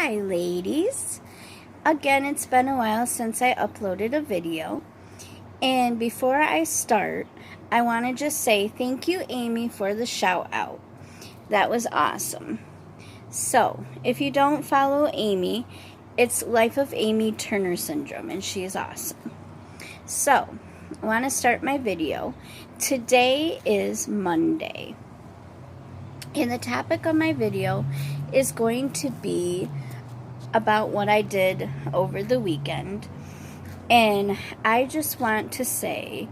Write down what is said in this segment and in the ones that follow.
Hi ladies! Again, it's been a while since I uploaded a video. And before I start, I want to just say thank you, Amy, for the shout out. That was awesome. So, if you don't follow Amy, it's Life of Amy Turner Syndrome, and she is awesome. So, I want to start my video. Today is Monday. And the topic of my video is going to be about what I did over the weekend. And I just want to say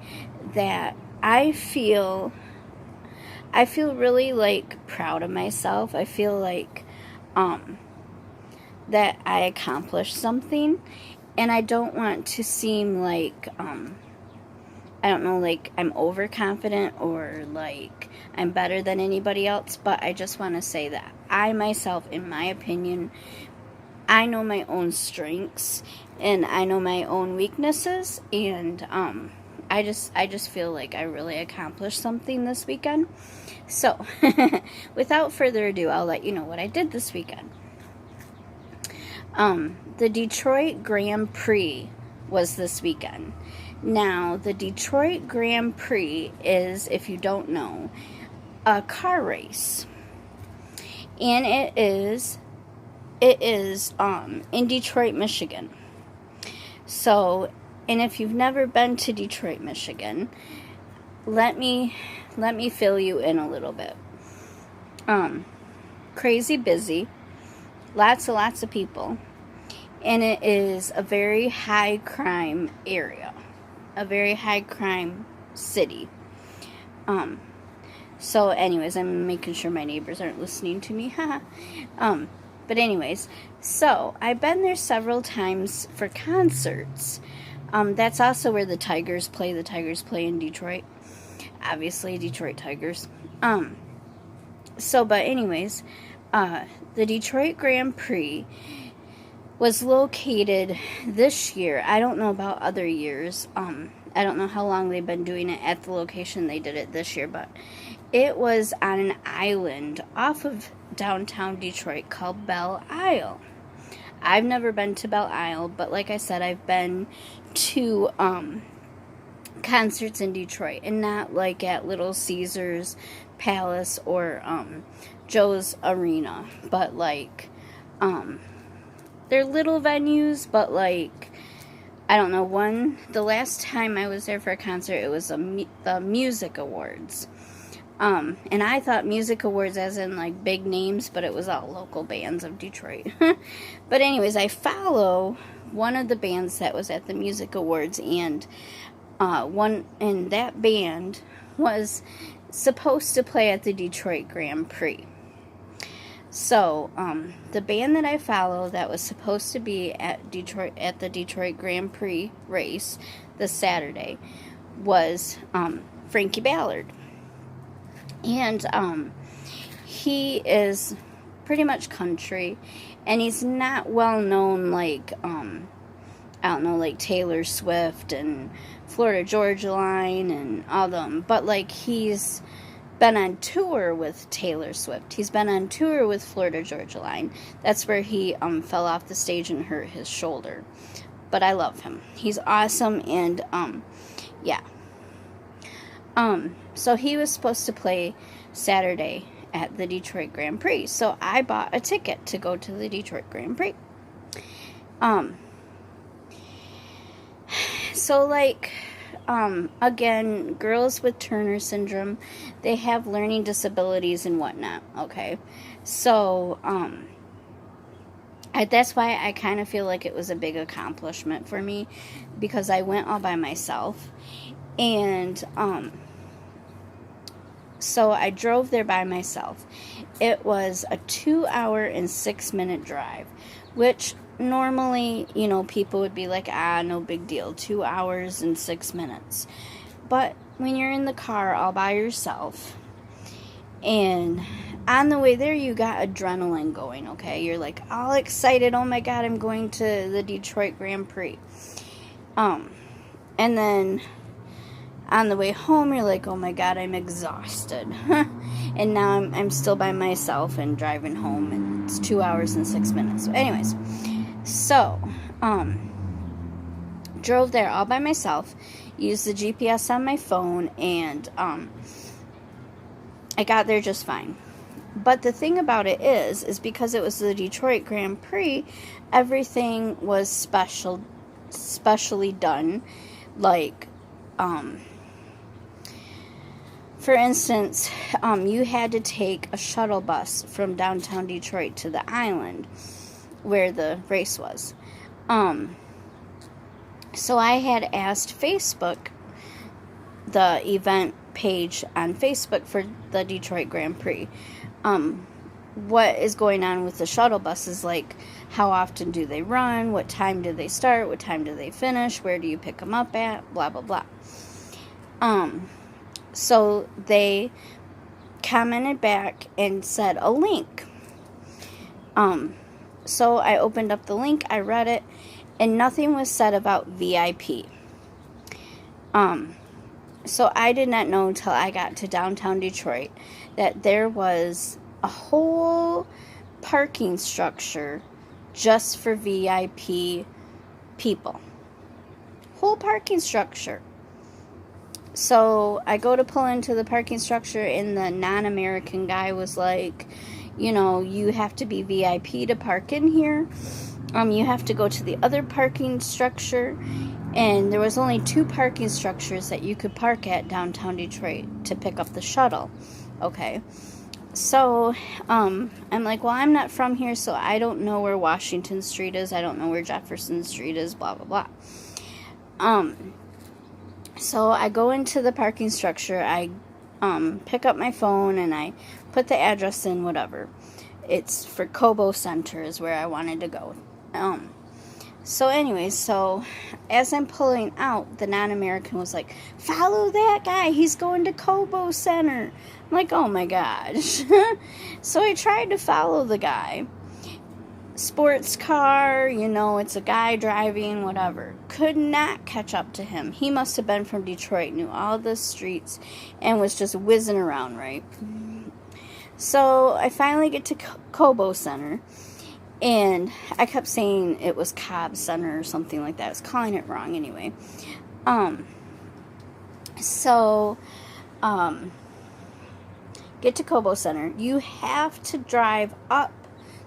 that I feel really proud of myself. I feel like that I accomplished something, and I don't want to seem like I don't know, like I'm overconfident or like I'm better than anybody else, but I just want to say that I myself, in my opinion, I know my own strengths and I know my own weaknesses, and I just feel like I really accomplished something this weekend. So, without further ado, I'll let you know what I did this weekend. The Detroit Grand Prix was this weekend. Now, the Detroit Grand Prix is, if you don't know, a car race. And it is in Detroit, Michigan. So, and if you've never been to Detroit, Michigan, let me fill you in a little bit. Crazy busy, lots of people, and it is a very high crime area, a very high crime city. So anyways, I'm making sure my neighbors aren't listening to me. But anyways, so I've been there several times for concerts. That's also where the Tigers play. The Tigers play in Detroit. Obviously, Detroit Tigers. But anyways, the Detroit Grand Prix was located this year. I don't know about other years. I don't know how long they've been doing it at the location they did it this year, but it was on an island off of downtown Detroit called Belle Isle. I've never been to Belle Isle, but like I said, I've been to concerts in Detroit, and not like at Little Caesars Palace or Joe's Arena, but like they're little venues, but like I don't know, the last time I was there for a concert, it was the Music Awards. And I thought Music Awards as in like big names, but it was all local bands of Detroit. But anyways, I follow one of the bands that was at the Music Awards, and that band was supposed to play at the Detroit Grand Prix. So, the band that I follow that was supposed to be at the Detroit Grand Prix race this Saturday was Frankie Ballard. And he is pretty much country, and he's not well known like I don't know, like Taylor Swift and Florida Georgia Line and all them, but like he's been on tour with Taylor Swift. He's been on tour with Florida Georgia Line. That's where he fell off the stage and hurt his shoulder. But I love him. He's awesome, and yeah. So he was supposed to play Saturday at the Detroit Grand Prix. So I bought a ticket to go to the Detroit Grand Prix. So like again, girls with Turner syndrome, they have learning disabilities and whatnot, okay? So, that's why I kind of feel like it was a big accomplishment for me, because I went all by myself, and, so I drove there by myself. It was a 2-hour and 6-minute drive, which normally, people would be like, no big deal, 2 hours and 6 minutes. But when you're in the car all by yourself, and on the way there, you got adrenaline going, okay? You're like all excited, oh my God, I'm going to the Detroit Grand Prix. And then on the way home, you're like, oh my God, I'm exhausted. and now I'm still by myself and driving home, and it's 2 hours and 6 minutes. So anyways, so drove there all by myself, used the GPS on my phone, and I got there just fine. But the thing about it is because it was the Detroit Grand Prix, everything was specially done. Like, for instance, you had to take a shuttle bus from downtown Detroit to the island where the race was. So I had asked Facebook, the event page on Facebook for the Detroit Grand Prix, what is going on with the shuttle buses, like how often do they run, what time do they start, what time do they finish, where do you pick them up at, blah blah blah. So they commented back and said a link. So I opened up the link, I read it, and nothing was said about VIP. So I did not know until I got to downtown Detroit that there was a whole parking structure just for VIP people. Whole parking structure. So I go to pull into the parking structure, and the non-American guy was like, you know, you have to be VIP to park in here. You have to go to the other parking structure. And there was only 2 parking structures that you could park at downtown Detroit to pick up the shuttle. Okay. So, I'm like, well, I'm not from here, so I don't know where Washington Street is. I don't know where Jefferson Street is, blah, blah, blah. So I go into the parking structure. I, pick up my phone, and I put the address in, whatever. It's for Cobo Center is where I wanted to go. So anyways, so as I'm pulling out, the non-American was like, follow that guy, he's going to Cobo Center. I'm like, oh my gosh. So I tried to follow the guy. Sports car, you know, it's a guy driving, whatever. Could not catch up to him. He must have been from Detroit, knew all the streets, and was just whizzing around, right? So I finally get to Cobo Center. And I kept saying it was Cobb Center or something like that. I was calling it wrong anyway. Get to Cobo Center. You have to drive up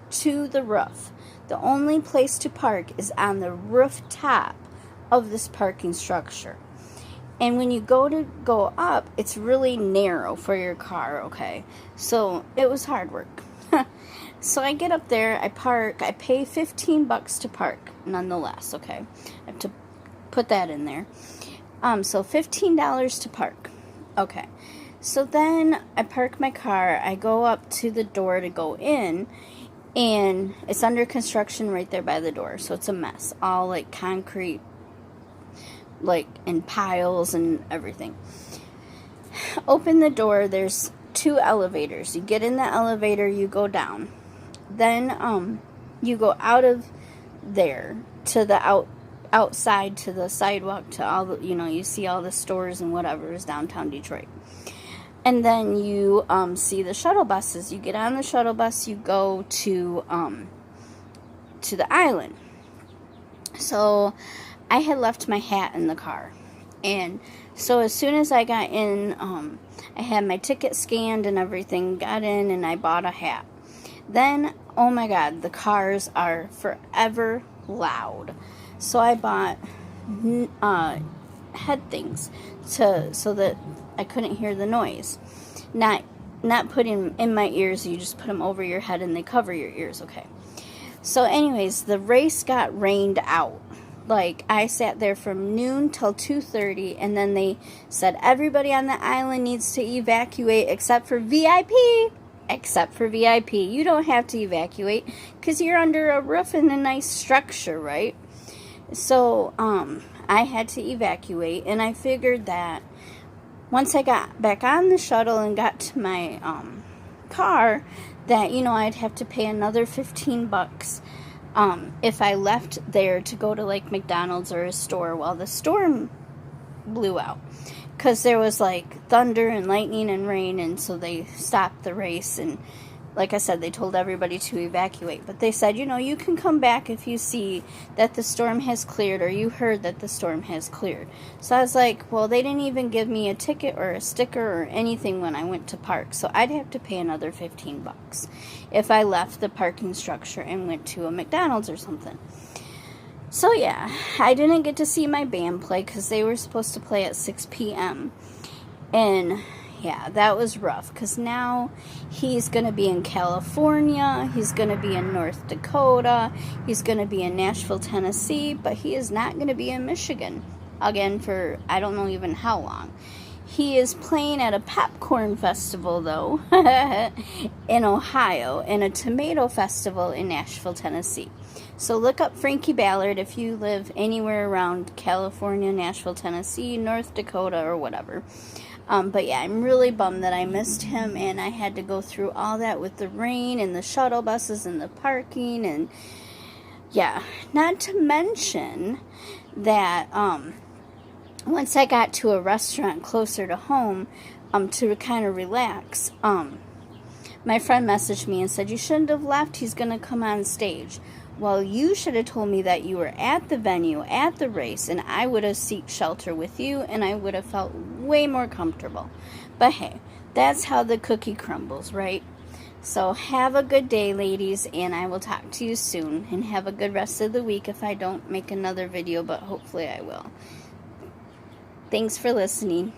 to the roof. The only place to park is on the rooftop of this parking structure. And when you go up, it's really narrow for your car, okay? So it was hard work. So I get up there, I park, I pay $15 to park, nonetheless, okay? I have to put that in there. So $15 to park. Okay. So then I park my car, I go up to the door to go in, and it's under construction right there by the door, so it's a mess. All like concrete, like in piles and everything. Open the door, there's 2 elevators. You get in the elevator, you go down. Then you go out of there to the outside to the sidewalk to all the, you know, you see all the stores and whatever is downtown Detroit. And then you see the shuttle buses. You get on the shuttle bus, you go to the island. So I had left my hat in the car. And so as soon as I got in, I had my ticket scanned and everything, got in, and I bought a hat. Then, oh my God, the cars are forever loud. So I bought head things so that I couldn't hear the noise. Not putting in my ears, you just put them over your head and they cover your ears, okay. So anyways, the race got rained out. Like, I sat there from noon till 2:30, and then they said everybody on the island needs to evacuate except for VIP. Except for VIP. You don't have to evacuate because you're under a roof in a nice structure, right? So, I had to evacuate, and I figured that once I got back on the shuttle and got to my car, that, you know, I'd have to pay another $15 if I left there to go to like McDonald's or a store while the storm blew out. because there was like thunder and lightning and rain, and so they stopped the race. And like I said, they told everybody to evacuate. But they said, you know, you can come back if you see that the storm has cleared, or you heard that the storm has cleared. So I was like, well, they didn't even give me a ticket or a sticker or anything when I went to park. So I'd have to pay another $15 if I left the parking structure and went to a McDonald's or something. So yeah, I didn't get to see my band play because they were supposed to play at 6 p.m. And yeah, that was rough because now he's going to be in California, he's going to be in North Dakota, he's going to be in Nashville, Tennessee, but he is not going to be in Michigan again for I don't know even how long. He is playing at a popcorn festival, though, in Ohio, and a tomato festival in Nashville, Tennessee. So look up Frankie Ballard if you live anywhere around California, Nashville, Tennessee, North Dakota, or whatever. But yeah, I'm really bummed that I missed him, and I had to go through all that with the rain and the shuttle buses and the parking, and yeah, not to mention that once I got to a restaurant closer to home to kind of relax, my friend messaged me and said, you shouldn't have left, he's going to come on stage. Well, you should have told me that you were at the venue, at the race, and I would have sought shelter with you, and I would have felt way more comfortable. But hey, that's how the cookie crumbles, right? So have a good day, ladies, and I will talk to you soon. And have a good rest of the week if I don't make another video, but hopefully I will. Thanks for listening.